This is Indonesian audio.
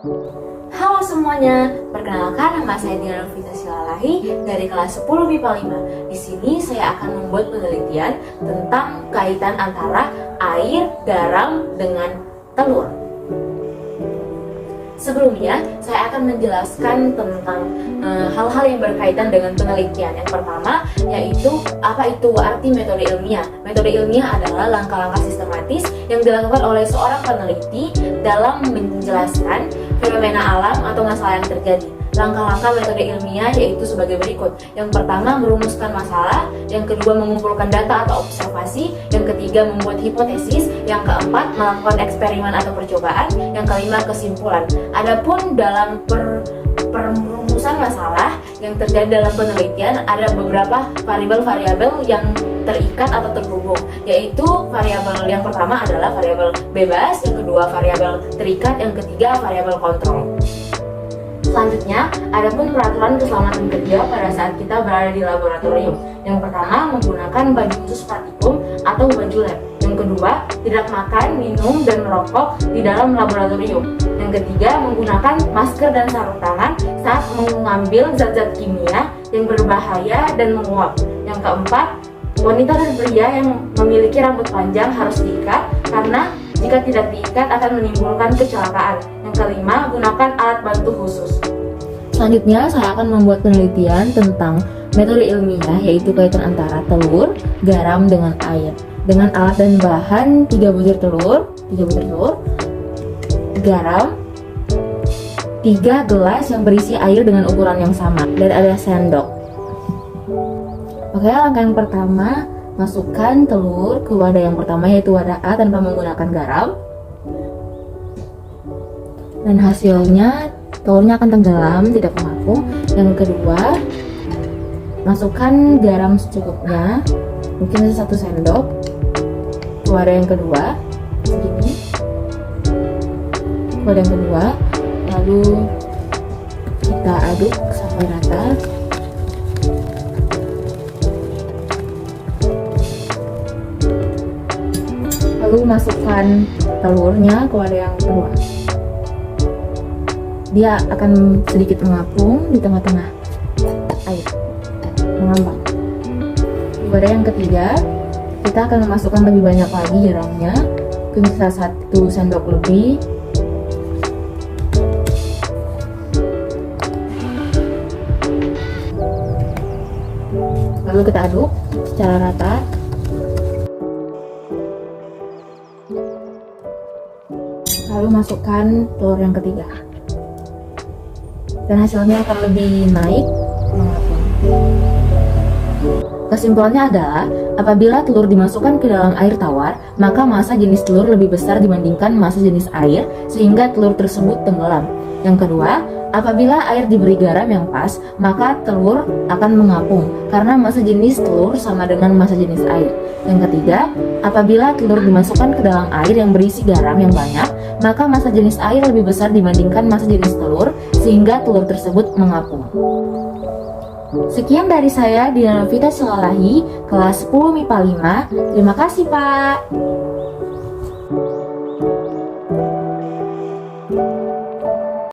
Halo semuanya, perkenalkan nama saya Diana Novita Silalahi dari kelas 10 MIPA 5. Di sini saya akan membuat penelitian tentang kaitan antara air, garam dengan telur. Sebelumnya, saya akan menjelaskan tentang hal-hal yang berkaitan dengan penelitian. Yang pertama, yaitu apa itu arti metode ilmiah. Metode ilmiah adalah langkah-langkah sistematis yang dilakukan oleh seorang peneliti dalam menjelaskan fenomena alam atau masalah yang terjadi. Langkah-langkah metode ilmiah yaitu sebagai berikut. Yang pertama, merumuskan masalah. Yang kedua, mengumpulkan data atau observasi. Yang ketiga, membuat hipotesis. Yang keempat, melakukan eksperimen atau percobaan. Yang kelima, kesimpulan. Adapun dalam perumusan masalah yang terjadi dalam penelitian, ada beberapa variabel-variabel yang terikat atau terhubung, yaitu variabel yang pertama adalah variabel bebas, yang kedua variabel terikat, yang ketiga variabel kontrol. Selanjutnya, ada pun peraturan keselamatan kerja pada saat kita berada di laboratorium. Yang pertama, menggunakan baju khusus praktikum atau baju lab. Yang kedua, tidak makan, minum, dan merokok di dalam laboratorium. Yang ketiga, menggunakan masker dan sarung tangan saat mengambil zat-zat kimia yang berbahaya dan menguap. Yang keempat, wanita dan pria yang memiliki rambut panjang harus diikat karena jika tidak diikat akan menimbulkan kecelakaan. Yang kelima, gunakan alat bantu khusus. Selanjutnya, saya akan membuat penelitian tentang metode ilmiah, yaitu kaitan antara telur, garam dengan air. Dengan alat dan bahan 3 butir telur, garam, 3 gelas yang berisi air dengan ukuran yang sama, dan ada sendok. Oke, langkah yang pertama, masukkan telur ke wadah yang pertama, yaitu wadah A tanpa menggunakan garam. Dan hasilnya telurnya akan tenggelam, tidak mengapung. Yang kedua, masukkan garam secukupnya, mungkin 1 sendok ke wadah yang kedua, segini. Ke wadah yang kedua, lalu kita aduk sampai rata. Lalu masukkan telurnya ke wadah yang kedua. Dia akan sedikit mengapung di tengah-tengah air, mengambang. Di wadah yang ketiga, kita akan memasukkan lebih banyak lagi garamnya, mungkin 1 sendok lebih. Lalu kita aduk secara rata. Lalu masukkan telur yang ketiga. Dan hasilnya akan lebih naik, mengapung. Kesimpulannya adalah, apabila telur dimasukkan ke dalam air tawar, maka massa jenis telur lebih besar dibandingkan massa jenis air, sehingga telur tersebut tenggelam. Yang kedua, apabila air diberi garam yang pas, maka telur akan mengapung, karena massa jenis telur sama dengan massa jenis air. Yang ketiga, apabila telur dimasukkan ke dalam air yang berisi garam yang banyak, maka massa jenis air lebih besar dibandingkan massa jenis telur, sehingga telur tersebut mengapung. Sekian dari saya, Diana Novita Silalahi, kelas 10 MIPA 5. Terima kasih, Pak.